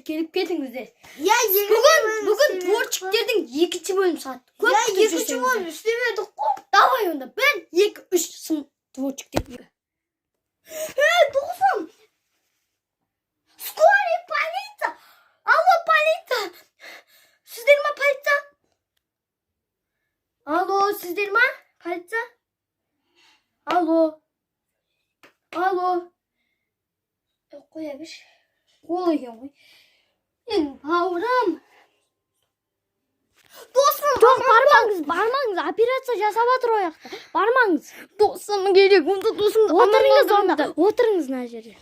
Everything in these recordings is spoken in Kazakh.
келіп кетіңіздер. Ya Бүгін творчиктердің екінші бөлім шығады. Ya екінші бөлім істемедік қой. Давай онда 1, 2, 3 сын творчиктер. Досым. Скорый полиция. Алло, полиция. Сіздер ма полиция? Алло, сіздер ма? Полиция? Алло. Қоя беш. Қол екен ғой. Бауырым. Досым. Жоқ, бармаңыз. Операция жасап жатыр о жақта. Бармаңыз. Досым керек. Онда досымды Отырыңыз онда. Отырыңыз мына жерде.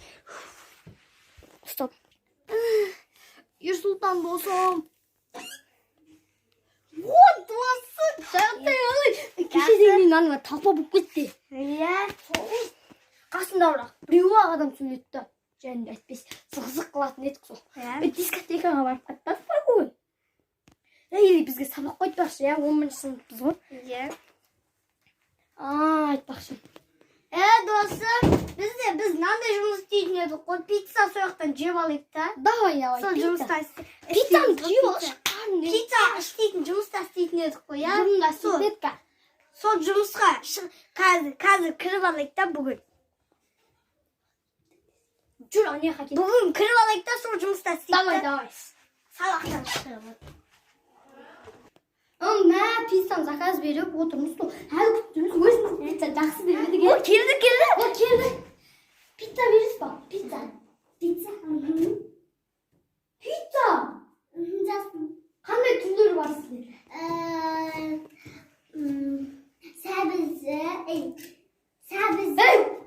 Стоп. Ерсұлтан досым. Вот досым. Кешеден мынаны талпа болып кетті. Ya. Қасында бірақ біреу-ақ адам сөйлетті. Және әйтпес зық қылатын едік сол. Дискотекаға барып қаттасып бар ғой. Или бізге сабақ қойтпақшы, 10-ші сыныппыз ғой. Ya. Айтпақшы. Досым, біз мынандай жұмыс істейтін едік қой. Пицца сояқтан жеп алайық та. Давай, Сол жұмыста Пиццаны жеп алшы. Пицца істейтін жұмыста істейтін едік қой, я. Жұмда істедік. Сол жұмысқа қазір кіріп алайық та бүгін. Жүр, анеға кет. Бүгін кіріп алайық та сол жұмыста істейік. Давай. Сабақтан шығып. Мә, пиццаны заказ беріп отырмыз ғой. Әлі күттіміз, өзіміз пицца жақсы береді ге. Келді. Пицца бересіз ба? Пицца. Пицца. Қандай түрлері бар сіздер? Сәбіз.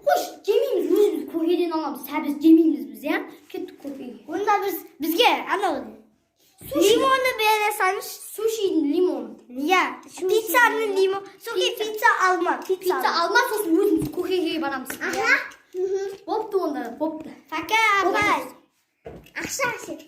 Қош, жемейміз, өзіміз көкеден аламыз. Сәбіз жемейміз біз, я? Кеттік көкеге. Онда бізге анау лимонды бере салыш. Сушидің лимоны. Я, пиццаның лимон. Соки пицца алма. Пицца алма, сосын өзіміз көкеге барамыз. Аха. Бопты онда, бопты. Пока, апай. Ақша сен.